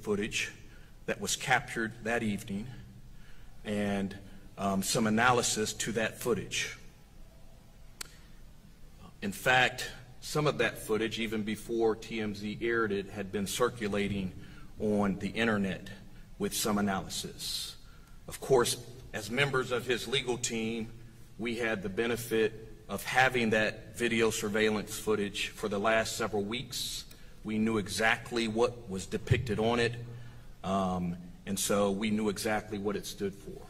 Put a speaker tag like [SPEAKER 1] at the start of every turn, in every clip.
[SPEAKER 1] footage that was captured that evening and some analysis to that footage. In fact, some of that footage, even before TMZ aired it, had been circulating on the internet with some analysis. Of course, as members of his legal team, we had the benefit of having that video surveillance footage for the last several weeks. We knew exactly what was depicted on it, and so we knew exactly what it stood for.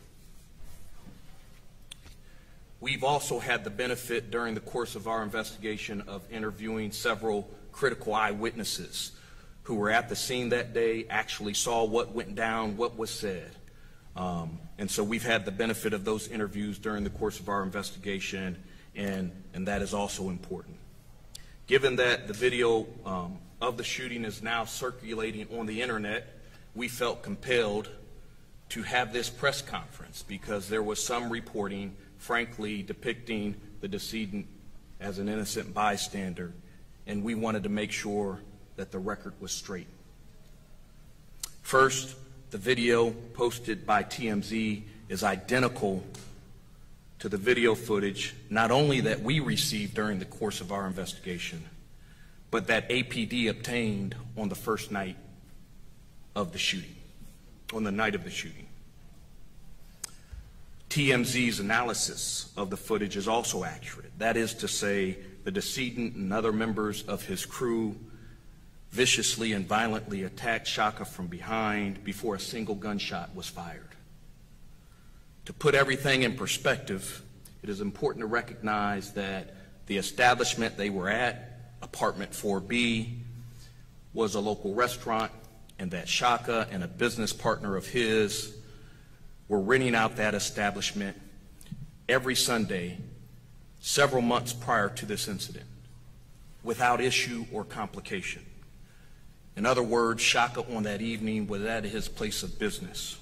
[SPEAKER 1] We've also had the benefit during the course of our investigation of interviewing several critical eyewitnesses who were at the scene that day, actually saw what went down, what was said. And so we've had the benefit of those interviews during the course of our investigation, and that is also important. Given that the video of the shooting is now circulating on the internet, we felt compelled to have this press conference because there was some reporting, frankly, depicting the decedent as an innocent bystander, and we wanted to make sure that the record was straight. First, the video posted by TMZ is identical to the video footage not only that we received during the course of our investigation, but that APD obtained on the first night of the shooting, on the night of the shooting. TMZ's analysis of the footage is also accurate. That is to say, the decedent and other members of his crew viciously and violently attacked Chaka from behind before a single gunshot was fired. To put everything in perspective, it is important to recognize that the establishment they were at, apartment 4B, was a local restaurant, and that Chaka and a business partner of his were renting out that establishment every Sunday several months prior to this incident without issue or complication. In other words, Chaka on that evening was at his place of business.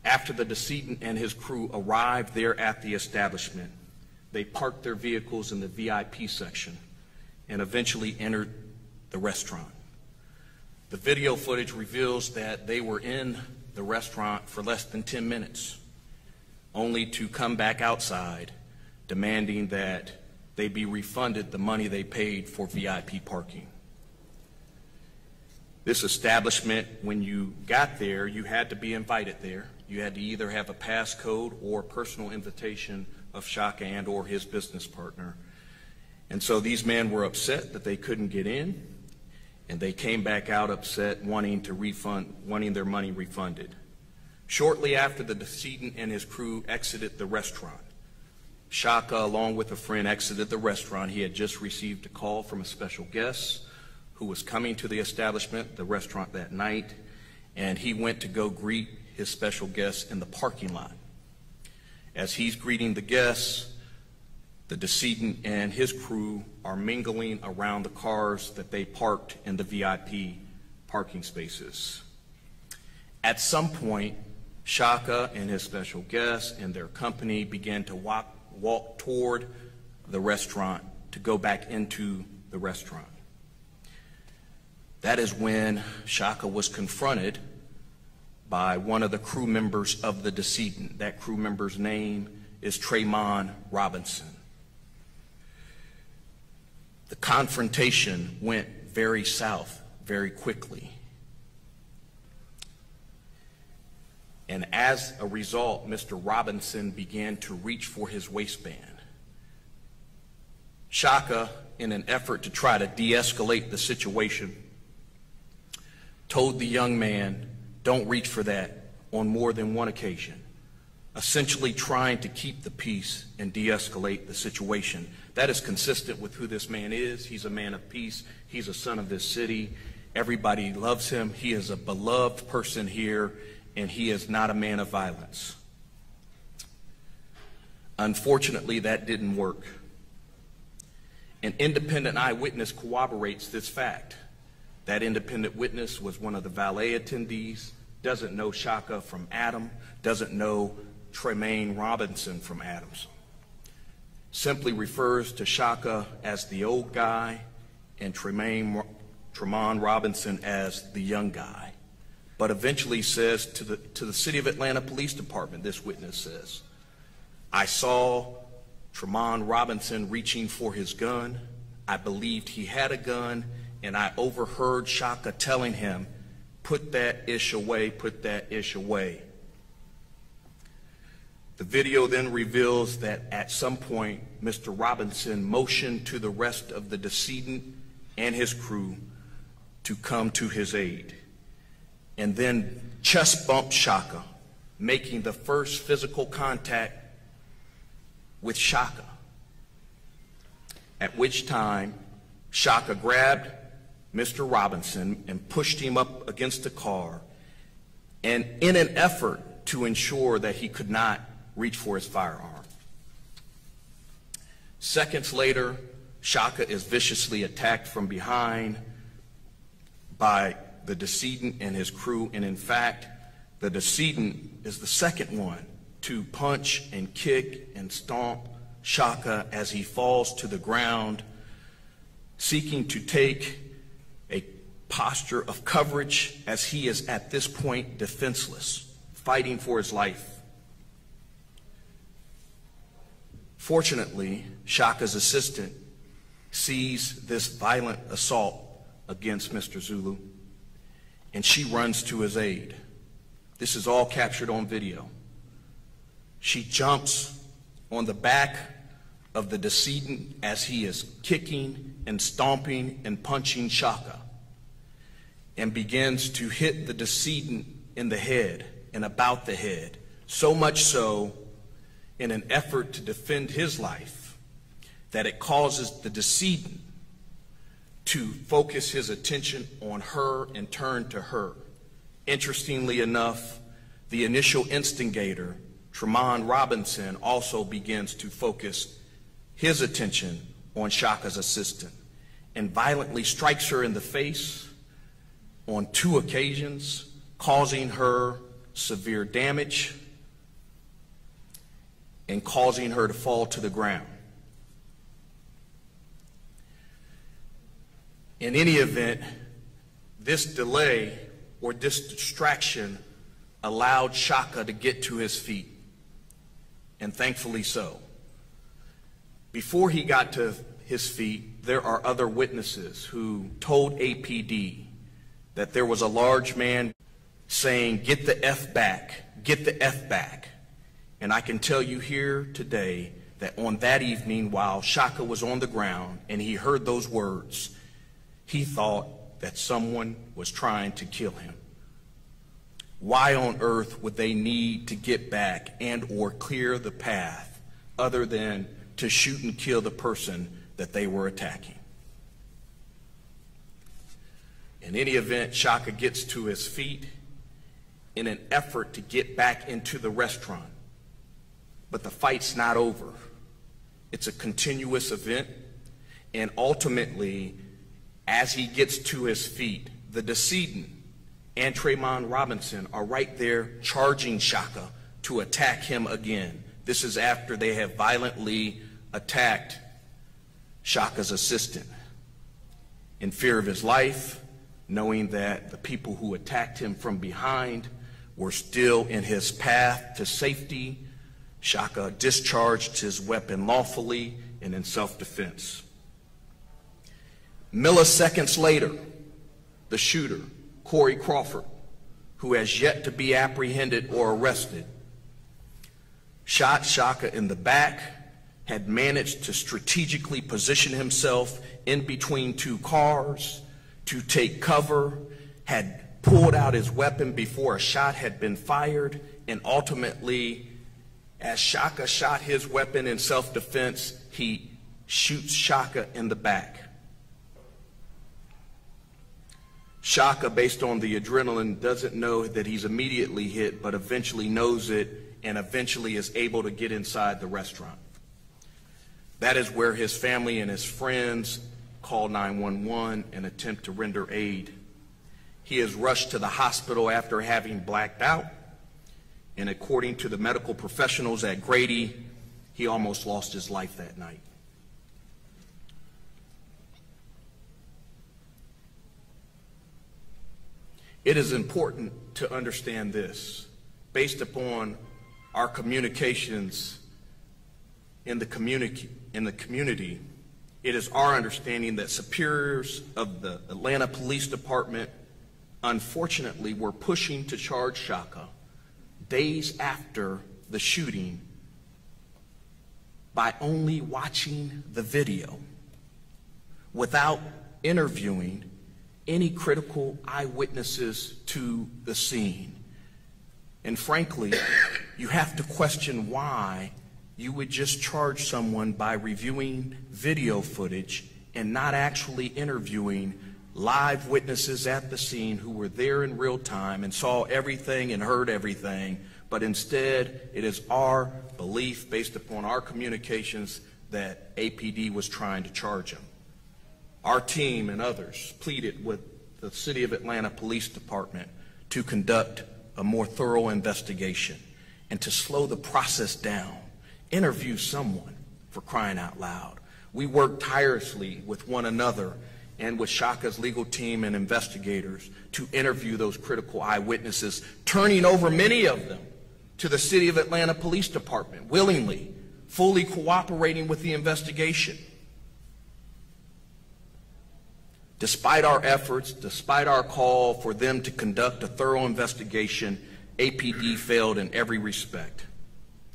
[SPEAKER 1] After the decedent and his crew arrived there at the establishment, they parked their vehicles in the VIP section and eventually entered the restaurant. The video footage reveals that they were in the restaurant for less than 10 minutes, only to come back outside demanding that they be refunded the money they paid for VIP parking. This establishment, when you got there, you had to be invited there. You had to either have a passcode or personal invitation of Chaka and or his business partner. And so these men were upset that they couldn't get in, and they came back out upset, wanting their money refunded. Shortly after the decedent and his crew exited the restaurant, Chaka, along with a friend, exited the restaurant. He had just received a call from a special guest who was coming to the establishment, the restaurant, that night, and he went to go greet his special guest in the parking lot. As he's greeting the guests, the decedent and his crew are mingling around the cars that they parked in the VIP parking spaces. At some point, Chaka and his special guest and their company began to walk toward the restaurant to go back into the restaurant. That is when Chaka was confronted by one of the crew members of the decedent. That crew member's name is Tremon Robinson. The confrontation went very south very quickly. And as a result, Mr. Robinson began to reach for his waistband. Chaka, in an effort to try to de-escalate the situation, told the young man, "Don't reach for that," on more than one occasion, essentially trying to keep the peace and de-escalate the situation. That is consistent with who this man is. He's a man of peace. He's a son of this city. Everybody loves him. He is a beloved person here, and he is not a man of violence. Unfortunately, that didn't work. An independent eyewitness corroborates this fact. That independent witness was one of the valet attendees, doesn't know Chaka from Adam, doesn't know Tremon Robinson from Adams. Simply refers to Chaka as the old guy and Tremon Tremont Robinson as the young guy, but eventually says to the City of Atlanta Police Department, this witness says, "I saw Tremont Robinson reaching for his gun. I believed he had a gun, and I overheard Chaka telling him, 'Put that ish away, put that ish away.'" The video then reveals that at some point, Mr. Robinson motioned to the rest of the decedent and his crew to come to his aid, and then chest bumped Chaka, making the first physical contact with Chaka, at which time Chaka grabbed Mr. Robinson and pushed him up against the car, and in an effort to ensure that he could not reach for his firearm. Seconds later, Chaka is viciously attacked from behind by the decedent and his crew, and in fact, the decedent is the second one to punch and kick and stomp Chaka as he falls to the ground, seeking to take a posture of coverage as he is at this point defenseless, fighting for his life. Fortunately, Chaka's assistant sees this violent assault against Mr. Zulu, and she runs to his aid. This is all captured on video. She jumps on the back of the decedent as he is kicking and stomping and punching Chaka, and begins to hit the decedent in the head and about the head, so much so in an effort to defend his life that it causes the decedent to focus his attention on her and turn to her. Interestingly enough, the initial instigator, Tremont Robinson, also begins to focus his attention on Chaka's assistant and violently strikes her in the face on 2 occasions, causing her severe damage and causing her to fall to the ground. In any event, this delay or this distraction allowed Chaka to get to his feet, and thankfully so. Before he got to his feet, there are other witnesses who told APD that there was a large man saying, "Get the F back, get the F back." And I can tell you here today that on that evening, while Chaka was on the ground and he heard those words, he thought that someone was trying to kill him. Why on earth would they need to get back and or clear the path other than to shoot and kill the person that they were attacking? In any event, Chaka gets to his feet in an effort to get back into the restaurant. But the fight's not over. It's a continuous event, and ultimately, as he gets to his feet, the decedent and Tremont Robinson are right there charging Chaka to attack him again. This is after they have violently attacked Chaka's assistant. In fear of his life, knowing that the people who attacked him from behind were still in his path to safety, Chaka discharged his weapon lawfully and in self-defense. Milliseconds later, the shooter, Corey Crawford, who has yet to be apprehended or arrested, shot Chaka in the back, had managed to strategically position himself in between 2 cars to take cover, had pulled out his weapon before a shot had been fired, and ultimately, as Chaka shot his weapon in self-defense, he shoots Chaka in the back. Chaka, based on the adrenaline, doesn't know that he's immediately hit, but eventually knows it and eventually is able to get inside the restaurant. That is where his family and his friends call 911 and attempt to render aid. He is rushed to the hospital after having blacked out, and according to the medical professionals at Grady, he almost lost his life that night. It is important to understand this. Based upon our communications in the community, it is our understanding that superiors of the Atlanta Police Department unfortunately were pushing to charge Chaka days after the shooting by only watching the video without interviewing any critical eyewitnesses to the scene. And frankly, you have to question why you would just charge someone by reviewing video footage and not actually interviewing live witnesses at the scene who were there in real time and saw everything and heard everything. But instead, it is our belief, based upon our communications, that APD was trying to charge him. Our team and others pleaded with the City of Atlanta Police Department to conduct a more thorough investigation and to slow the process down. Interview someone, for crying out loud. We worked tirelessly with one another and with Chaka's legal team and investigators to interview those critical eyewitnesses, turning over many of them to the City of Atlanta Police Department, willingly, fully cooperating with the investigation. Despite our efforts, despite our call for them to conduct a thorough investigation, APD failed in every respect.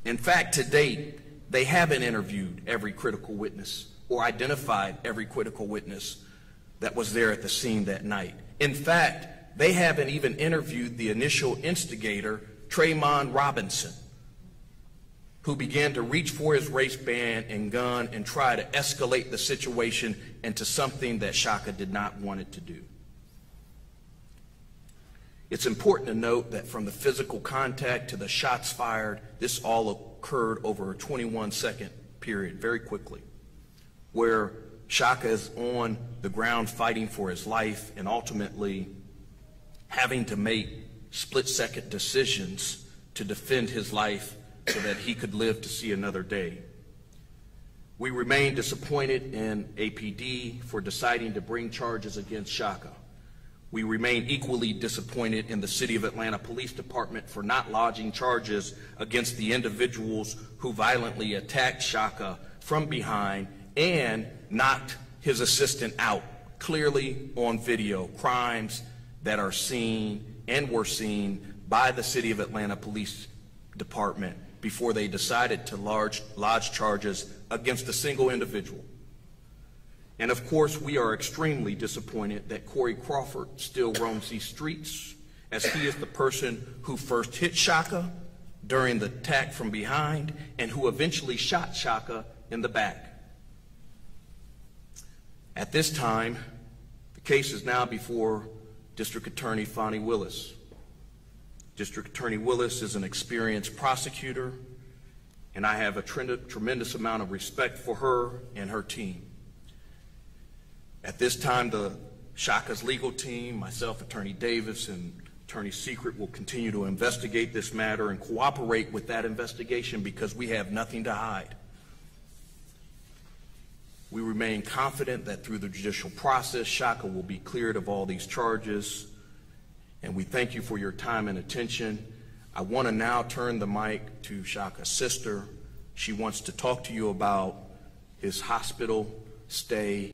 [SPEAKER 1] In fact, to date, they haven't interviewed every critical witness or identified every critical witness that was there at the scene that night. In fact, they haven't even interviewed the initial instigator, Trayvon Robinson, who began to reach for his waistband and gun and try to escalate the situation into something that Chaka did not want it to do. It's important to note that from the physical contact to the shots fired, this all occurred over a 21-second period, very quickly, where Chaka is on the ground fighting for his life and ultimately having to make split-second decisions to defend his life so that he could live to see another day. We remain disappointed in APD for deciding to bring charges against Chaka. We remain equally disappointed in the City of Atlanta Police Department for not lodging charges against the individuals who violently attacked Chaka from behind and knocked his assistant out, clearly on video, crimes that are seen and were seen by the City of Atlanta Police Department before they decided to lodge charges against a single individual. And of course, we are extremely disappointed that Corey Crawford still roams these streets, as he is the person who first hit Chaka during the attack from behind and who eventually shot Chaka in the back. At this time, the case is now before District Attorney Fonnie Willis. District Attorney Willis is an experienced prosecutor, and I have a tremendous amount of respect for her and her team. At this time, Chaka's legal team, myself, Attorney Davis, and Attorney Secret will continue to investigate this matter and cooperate with that investigation because we have nothing to hide. We remain confident that through the judicial process, Chaka will be cleared of all these charges, and we thank you for your time and attention. I want to now turn the mic to Chaka's sister. She wants to talk to you about his hospital stay.